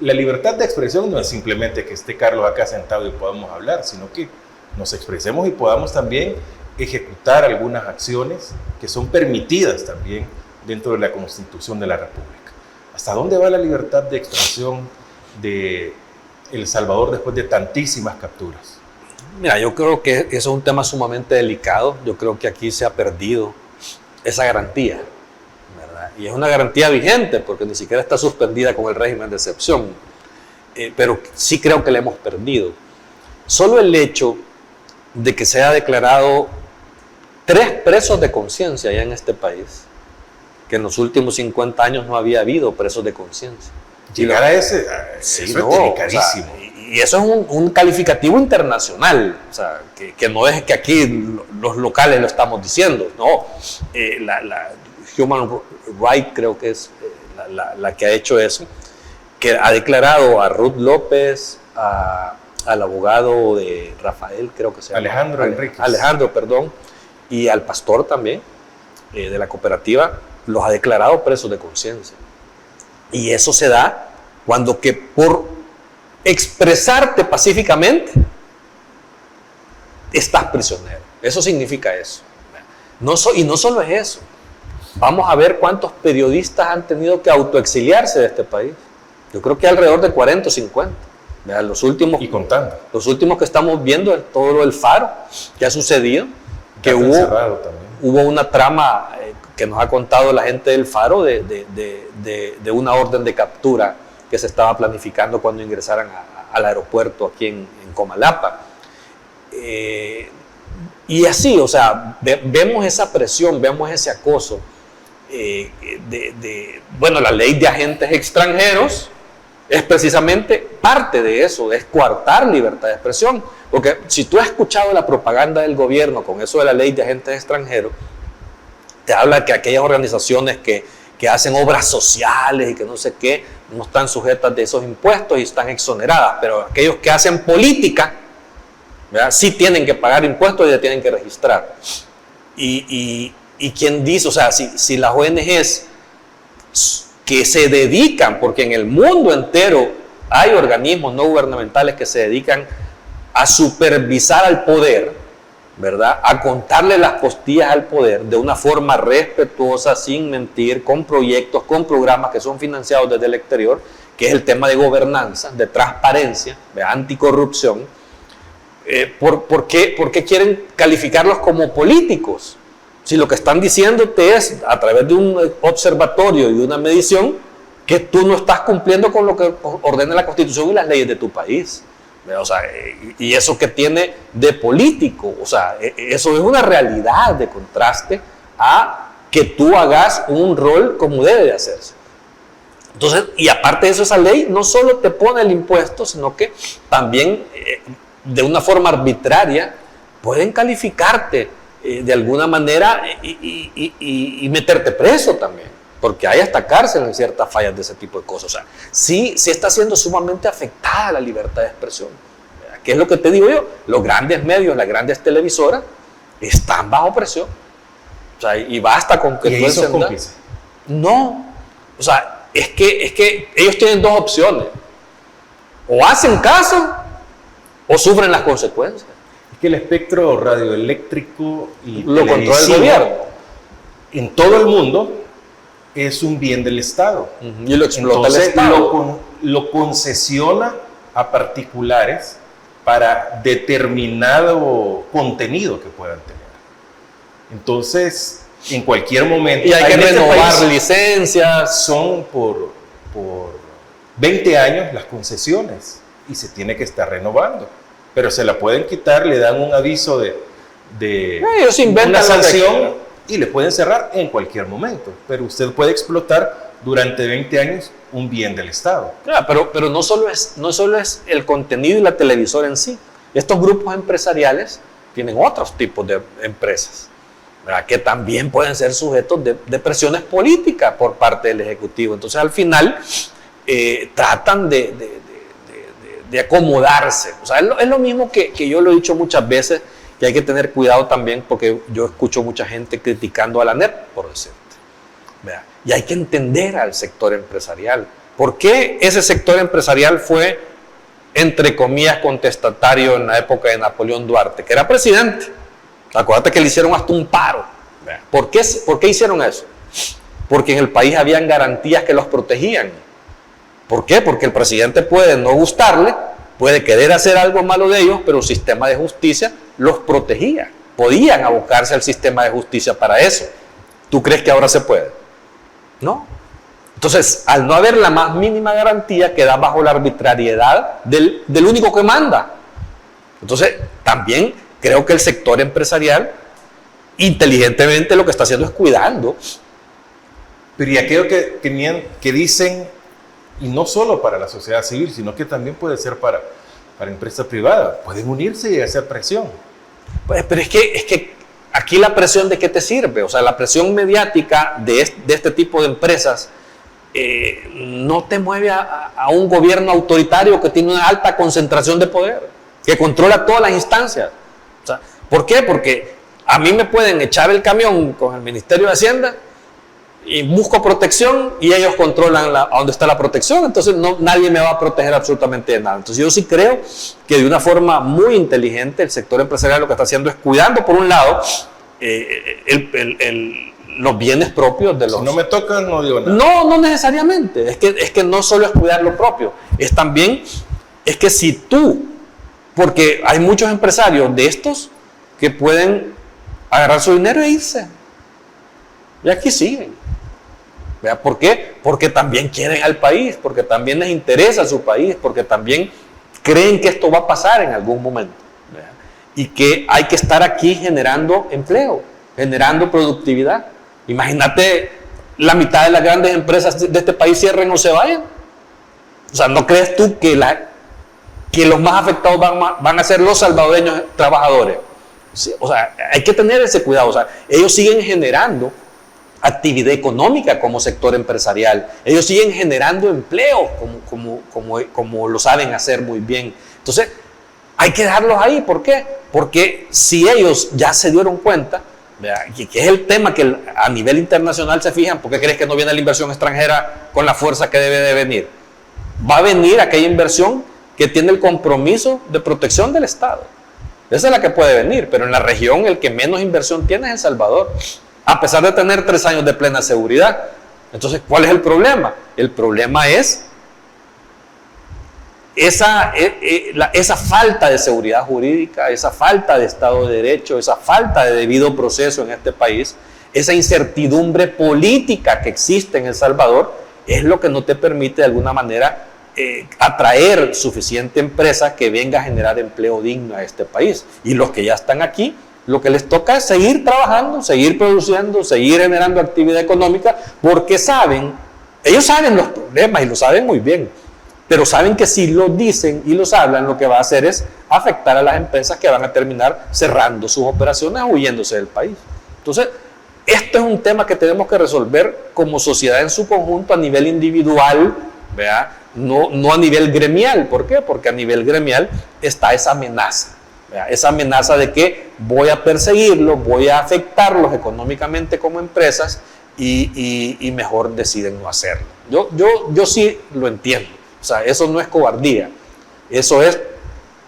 [SPEAKER 1] la libertad de expresión no es simplemente que esté Carlos acá sentado y podamos hablar, sino que nos expresemos y podamos también ejecutar algunas acciones que son permitidas también dentro de la Constitución de la República. ¿Hasta dónde va la libertad de expresión de El Salvador después de tantísimas capturas?
[SPEAKER 2] Mira, yo creo que eso es un tema sumamente delicado. Yo creo que aquí se ha perdido esa garantía, ¿verdad? Y es una garantía vigente porque ni siquiera está suspendida con el régimen de excepción. Pero sí creo que la hemos perdido. Solo el hecho de que se haya declarado 3 presos de conciencia ya en este país, que en los últimos 50 años no había habido presos de conciencia.
[SPEAKER 1] Llegar a ese,
[SPEAKER 2] sí,
[SPEAKER 1] eso
[SPEAKER 2] no,
[SPEAKER 1] es delicadísimo.
[SPEAKER 2] O sea, y eso es un calificativo internacional, o sea, que no es que aquí los locales lo estamos diciendo, no. La Human Rights creo que es la que ha hecho eso, que ha declarado a Ruth López, al abogado de Rafael, creo que se llama.
[SPEAKER 1] Alejandro Enríquez.
[SPEAKER 2] Alejandro, perdón, y al pastor también, de la cooperativa, los ha declarado presos de conciencia. Y eso se da cuando que por expresarte pacíficamente estás prisionero. Eso significa eso. Y no solo es eso. Vamos a ver cuántos periodistas han tenido que autoexiliarse de este país. Yo creo que alrededor de 40 o 50. Los últimos,
[SPEAKER 1] y contando.
[SPEAKER 2] Los últimos que estamos viendo, todo lo del Faro, que ha sucedido, que hubo una trama que nos ha contado la gente del Faro de una orden de captura que se estaba planificando cuando ingresaran al aeropuerto aquí en Comalapa. Y así, o sea, vemos esa presión, vemos ese acoso. Bueno, la ley de agentes extranjeros es precisamente parte de eso, es coartar libertad de expresión. Porque si tú has escuchado la propaganda del gobierno con eso de la ley de agentes extranjeros, te habla que aquellas organizaciones que hacen obras sociales y que no sé qué, no están sujetas de esos impuestos y están exoneradas, pero aquellos que hacen política, ¿verdad?, sí tienen que pagar impuestos y ya tienen que registrar. Y quien dice, o sea, si las ONGs que se dedican, porque en el mundo entero hay organismos no gubernamentales que se dedican a supervisar al poder, ¿verdad?, a contarle las costillas al poder de una forma respetuosa, sin mentir, con proyectos, con programas que son financiados desde el exterior, que es el tema de gobernanza, de transparencia, de anticorrupción. ¿Por qué quieren calificarlos como políticos? Si lo que están diciéndote es, a través de un observatorio y de una medición, que tú no estás cumpliendo con lo que ordena la Constitución y las leyes de tu país. O sea, y eso que tiene de político, o sea, eso es una realidad de contraste a que tú hagas un rol como debe de hacerse. Entonces, y aparte de eso, esa ley no solo te pone el impuesto, sino que también de una forma arbitraria pueden calificarte de alguna manera y meterte preso también, porque hay hasta cárcel en ciertas fallas de ese tipo de cosas. O sea, sí está siendo sumamente afectada la libertad de expresión. ¿Qué es lo que te digo yo? Los grandes medios, las grandes televisoras están bajo presión. O sea, y basta con que tú enciendas. No, o sea, es que ellos tienen 2 opciones: o hacen caso o sufren las consecuencias.
[SPEAKER 1] Es que el espectro radioeléctrico y
[SPEAKER 2] lo controla el gobierno
[SPEAKER 1] en todo el mundo. Es un bien del Estado.
[SPEAKER 2] Y lo explota.
[SPEAKER 1] Entonces,
[SPEAKER 2] el Estado.
[SPEAKER 1] Lo concesiona a particulares para determinado contenido que puedan tener. Entonces, en cualquier momento...
[SPEAKER 2] Y hay que renovar licencias.
[SPEAKER 1] Son por 20 años las concesiones y se tiene que estar renovando. Pero se la pueden quitar, le dan un aviso de una sanción y le pueden cerrar en cualquier momento. Pero usted puede explotar durante 20 años un bien del Estado.
[SPEAKER 2] Claro, pero no solo es el contenido y la televisora en sí. Estos grupos empresariales tienen otros tipos de empresas, ¿verdad?, que también pueden ser sujetos de presiones políticas por parte del Ejecutivo. Entonces, al final, tratan de acomodarse. O sea, es lo mismo que yo lo he dicho muchas veces, que hay que tener cuidado también, porque yo escucho mucha gente criticando a la NEP, por decirte, ¿verdad? Y hay que entender al sector empresarial. ¿Por qué ese sector empresarial fue, entre comillas, contestatario en la época de Napoleón Duarte, que era presidente? Acuérdate que le hicieron hasta un paro. ¿Por qué hicieron eso? Porque en el país habían garantías que los protegían. ¿Por qué? Porque el presidente puede no gustarle, puede querer hacer algo malo de ellos, pero el sistema de justicia los protegía. Podían abocarse al sistema de justicia para eso. ¿Tú crees que ahora se puede? No. Entonces, al no haber la más mínima garantía, queda bajo la arbitrariedad del único que manda. Entonces, también creo que el sector empresarial, inteligentemente, lo que está haciendo es cuidando.
[SPEAKER 1] Pero y aquello que dicen, y no solo para la sociedad civil, sino que también puede ser para empresas privadas, pueden unirse y hacer presión.
[SPEAKER 2] Pues, pero es que aquí la presión, ¿de qué te sirve? O sea, la presión mediática de este tipo de empresas no te mueve a un gobierno autoritario que tiene una alta concentración de poder, que controla todas las instancias. O sea, ¿por qué? Porque a mí me pueden echar el camión con el Ministerio de Hacienda y busco protección y ellos controlan a dónde está la protección, entonces nadie me va a proteger absolutamente de nada. Entonces yo sí creo que de una forma muy inteligente el sector empresarial lo que está haciendo es cuidando, por un lado, los bienes propios de los...
[SPEAKER 1] Si no me tocan, no digo nada.
[SPEAKER 2] No necesariamente, es que no solo es cuidar lo propio, es que si tú, porque hay muchos empresarios de estos que pueden agarrar su dinero e irse, y aquí siguen. ¿Vea? ¿Por qué? Porque también quieren al país, porque también les interesa su país, porque también creen que esto va a pasar en algún momento. ¿Vea? Y que hay que estar aquí generando empleo, generando productividad. Imagínate, la mitad de las grandes empresas de este país cierren o se vayan. O sea, ¿no crees tú que los más afectados van a ser los salvadoreños trabajadores? Sí, o sea, hay que tener ese cuidado. O sea, ellos siguen generando actividad económica como sector empresarial. Ellos siguen generando empleo como lo saben hacer muy bien. Entonces, hay que dejarlos ahí. ¿Por qué? Porque si ellos ya se dieron cuenta, que es el tema que a nivel internacional se fijan, ¿por qué crees que no viene la inversión extranjera con la fuerza que debe de venir? Va a venir aquella inversión que tiene el compromiso de protección del Estado. Esa es la que puede venir, pero en la región el que menos inversión tiene es El Salvador, a pesar de tener 3 años de plena seguridad. Entonces, ¿cuál es el problema? El problema es esa falta de seguridad jurídica, esa falta de Estado de Derecho, esa falta de debido proceso en este país, esa incertidumbre política que existe en El Salvador, es lo que no te permite de alguna manera atraer suficiente empresa que venga a generar empleo digno a este país. Y los que ya están aquí, lo que les toca es seguir trabajando, seguir produciendo, seguir generando actividad económica, porque ellos saben los problemas y lo saben muy bien, pero saben que si lo dicen y los hablan, lo que va a hacer es afectar a las empresas que van a terminar cerrando sus operaciones o huyéndose del país. Entonces, esto es un tema que tenemos que resolver como sociedad en su conjunto a nivel individual, ¿verdad? No a nivel gremial. ¿Por qué? Porque a nivel gremial está esa amenaza. Esa amenaza de que voy a perseguirlos, voy a afectarlos económicamente como empresas y mejor deciden no hacerlo. Yo sí lo entiendo. O sea, eso no es cobardía. Eso es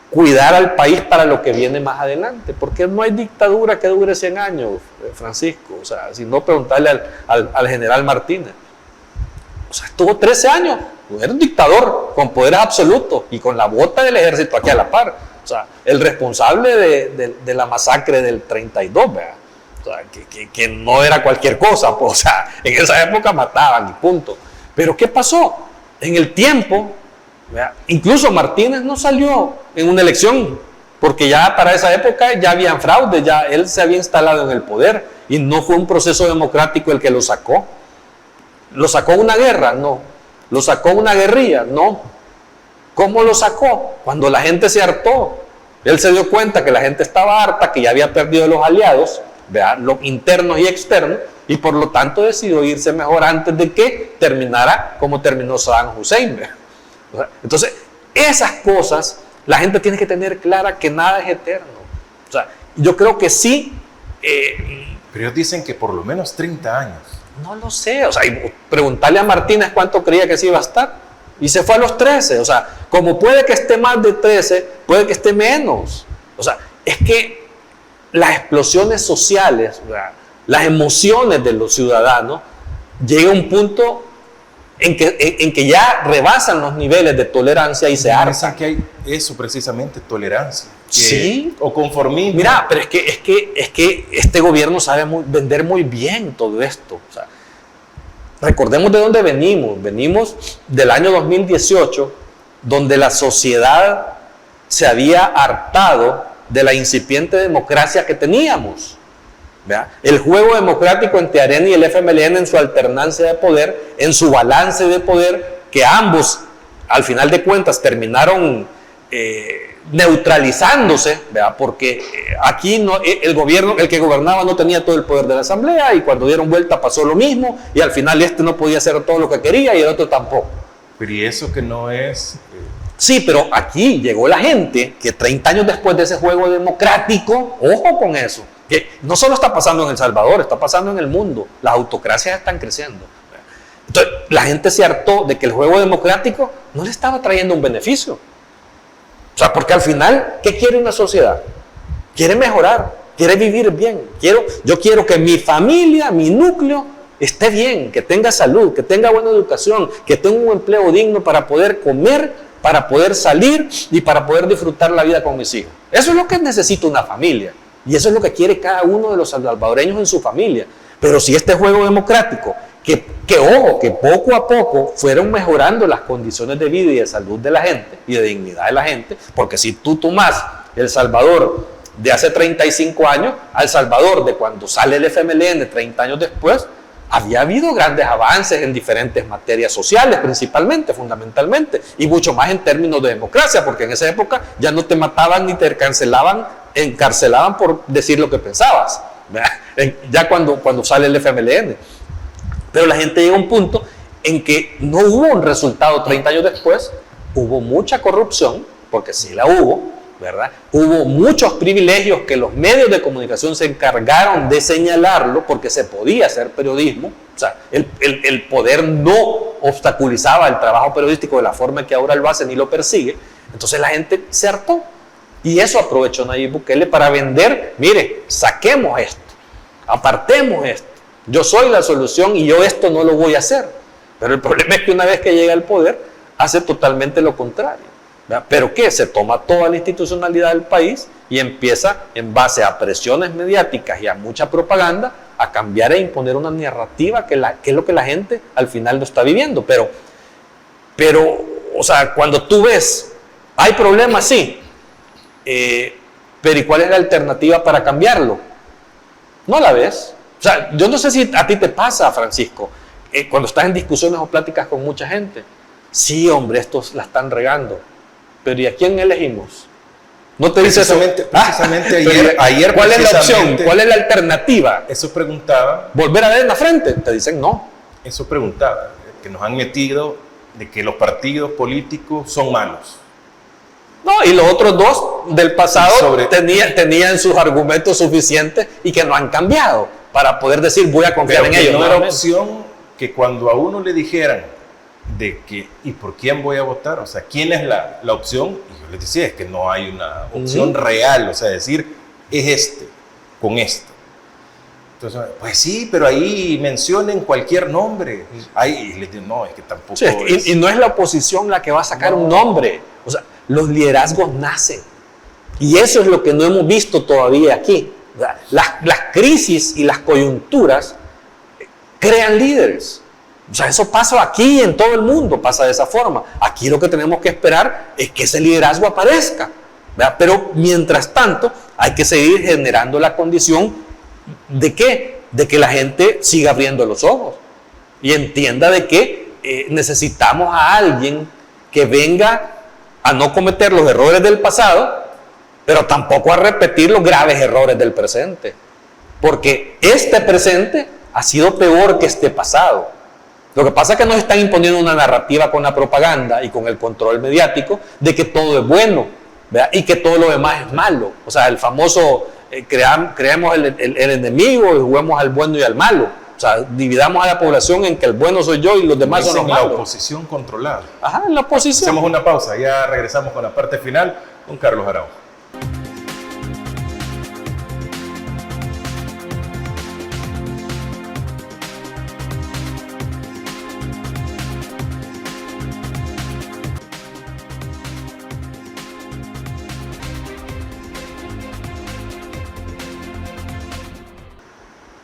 [SPEAKER 2] cuidar al país para lo que viene más adelante. Porque no hay dictadura que dure 100 años, Francisco. O sea, si no, preguntarle al general Martínez. O sea, estuvo 13 años. Era un dictador con poderes absolutos y con la bota del ejército aquí a la par. O sea, el responsable de la masacre del 32, ¿verdad? O sea, que no era cualquier cosa, pues, o sea, en esa época mataban y punto. Pero ¿qué pasó? En el tiempo, ¿verdad? Incluso Martínez no salió en una elección, porque ya para esa época ya habían fraude, ya él se había instalado en el poder y no fue un proceso democrático el que lo sacó. ¿Lo sacó una guerra? No. ¿Lo sacó una guerrilla? No. ¿Cómo lo sacó? Cuando la gente se hartó. Él se dio cuenta que la gente estaba harta, que ya había perdido los aliados, ¿verdad? Los internos y externos, y por lo tanto decidió irse mejor antes de que terminara como terminó Saddam Hussein. O sea, entonces, esas cosas, la gente tiene que tener clara que nada es eterno. O sea, yo creo que sí.
[SPEAKER 1] Pero ellos dicen que por lo menos 30 años.
[SPEAKER 2] No lo sé, o sea, preguntarle a Martínez cuánto creía que se iba a estar y se fue a los 13, o sea, como puede que esté más de 13, puede que esté menos, o sea, es que las explosiones sociales, las emociones de los ciudadanos, llega a un punto en que ya rebasan los niveles de tolerancia y se hartan.
[SPEAKER 1] Que hay eso precisamente, tolerancia.
[SPEAKER 2] Sí.
[SPEAKER 1] O conformismo.
[SPEAKER 2] Mira, pero es que este gobierno sabe vender muy bien todo esto. O sea, recordemos de dónde venimos. Venimos del año 2018, donde la sociedad se había hartado de la incipiente democracia que teníamos. ¿Verdad? El juego democrático entre AREN y el FMLN en su alternancia de poder, en su balance de poder, que ambos, al final de cuentas, terminaron neutralizándose, ¿verdad? Porque aquí no, el gobierno, el que gobernaba no tenía todo el poder de la asamblea, y cuando dieron vuelta pasó lo mismo, y al final este no podía hacer todo lo que quería y el otro tampoco.
[SPEAKER 1] Pero y eso que no es...
[SPEAKER 2] Sí, pero aquí llegó la gente que 30 años después de ese juego democrático, ojo con eso, que no solo está pasando en El Salvador, está pasando en el mundo, las autocracias están creciendo. Entonces, la gente se hartó de que el juego democrático no le estaba trayendo un beneficio. O sea, porque al final, ¿qué quiere una sociedad? Quiere mejorar, quiere vivir bien. Yo quiero que mi familia, mi núcleo, esté bien, que tenga salud, que tenga buena educación, que tenga un empleo digno para poder comer, para poder salir y para poder disfrutar la vida con mis hijos. Eso es lo que necesita una familia. Y eso es lo que quiere cada uno de los salvadoreños en su familia. Pero si este juego democrático, ojo, que poco a poco fueron mejorando las condiciones de vida y de salud de la gente y de dignidad de la gente, porque si tú tomas El Salvador de hace 35 años al Salvador de cuando sale el FMLN 30 años después, había habido grandes avances en diferentes materias sociales, principalmente, fundamentalmente, y mucho más en términos de democracia, porque en esa época ya no te mataban ni te encarcelaban por decir lo que pensabas, ya cuando sale el FMLN. Pero la gente llega a un punto en que no hubo un resultado 30 años después, hubo mucha corrupción, porque sí la hubo, ¿verdad? Hubo muchos privilegios que los medios de comunicación se encargaron de señalarlo porque se podía hacer periodismo. O sea, el poder no obstaculizaba el trabajo periodístico de la forma que ahora lo hace ni lo persigue. Entonces la gente se hartó. Y eso aprovechó Nayib Bukele para vender, mire, saquemos esto, apartemos esto. Yo soy la solución y yo esto no lo voy a hacer. Pero el problema es que una vez que llega al poder, hace totalmente lo contrario. ¿Verdad? ¿Pero qué? Se toma toda la institucionalidad del país y empieza, en base a presiones mediáticas y a mucha propaganda, a cambiar e imponer una narrativa que es lo que la gente al final no está viviendo. Pero, o sea, cuando tú ves, hay problemas, sí, pero ¿y cuál es la alternativa para cambiarlo? No la ves. O sea, yo no sé si a ti te pasa, Francisco, cuando estás en discusiones o pláticas con mucha gente. Sí, hombre, estos la están regando. Pero ¿y a quién elegimos? No te dice eso.
[SPEAKER 1] Precisamente ayer
[SPEAKER 2] ¿cuál es la opción? ¿Cuál es la alternativa?
[SPEAKER 1] Eso preguntaba.
[SPEAKER 2] ¿Volver a ver en la frente? Te dicen no.
[SPEAKER 1] Eso preguntaba, que nos han metido de que los partidos políticos son malos.
[SPEAKER 2] No, y los otros dos del pasado tenían sus argumentos suficientes y que no han cambiado para poder decir voy a confiar en ellos.
[SPEAKER 1] No era opción que cuando a uno le dijeran de que, ¿y por quién voy a votar? O sea, ¿quién es la opción? Y yo les decía, es que no hay una opción real, o sea, decir, es con esto. Entonces, pues sí, pero ahí mencionen cualquier nombre. Ahí les digo, no, es que tampoco
[SPEAKER 2] sí, y no es la oposición la que va a sacar un nombre. O sea, los liderazgos nacen. Y eso es lo que no hemos visto todavía aquí. Las crisis y las coyunturas crean líderes. O sea, eso pasa aquí en todo el mundo, pasa de esa forma. Aquí lo que tenemos que esperar es que ese liderazgo aparezca, ¿verdad? Pero mientras tanto, hay que seguir generando la condición de ¿qué? De que la gente siga abriendo los ojos y entienda de que necesitamos a alguien que venga a no cometer los errores del pasado, pero tampoco a repetir los graves errores del presente. Porque este presente ha sido peor que este pasado. Lo que pasa es que nos están imponiendo una narrativa con la propaganda y con el control mediático de que todo es bueno, ¿verdad? Y que todo lo demás es malo. O sea, el famoso creemos el enemigo y juguemos al bueno y al malo. O sea, dividamos a la población en que el bueno soy yo y los demás son los
[SPEAKER 1] la
[SPEAKER 2] malos.
[SPEAKER 1] oposición controlada.
[SPEAKER 2] Ajá, en la oposición.
[SPEAKER 1] Hacemos una pausa, ya regresamos con la parte final con Carlos Araujo.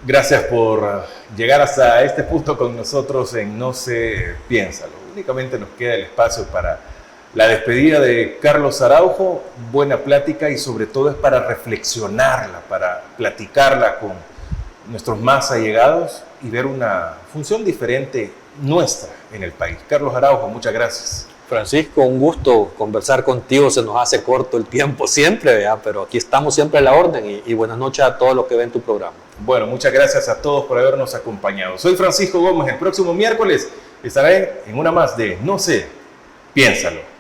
[SPEAKER 1] Gracias por llegar hasta este punto con nosotros en No sé, piénsalo. Únicamente nos queda el espacio para la despedida de Carlos Araujo. Buena plática y sobre todo es para reflexionarla, para platicarla con nuestros más allegados y ver una función diferente nuestra en el país. Carlos Araujo, muchas gracias.
[SPEAKER 2] Francisco, un gusto conversar contigo, se nos hace corto el tiempo siempre, ¿verdad? Pero aquí estamos siempre a la orden y buenas noches a todos los que ven tu programa.
[SPEAKER 1] Bueno, muchas gracias a todos por habernos acompañado. Soy Francisco Gómez, el próximo miércoles estaré en una más de No sé, piénsalo.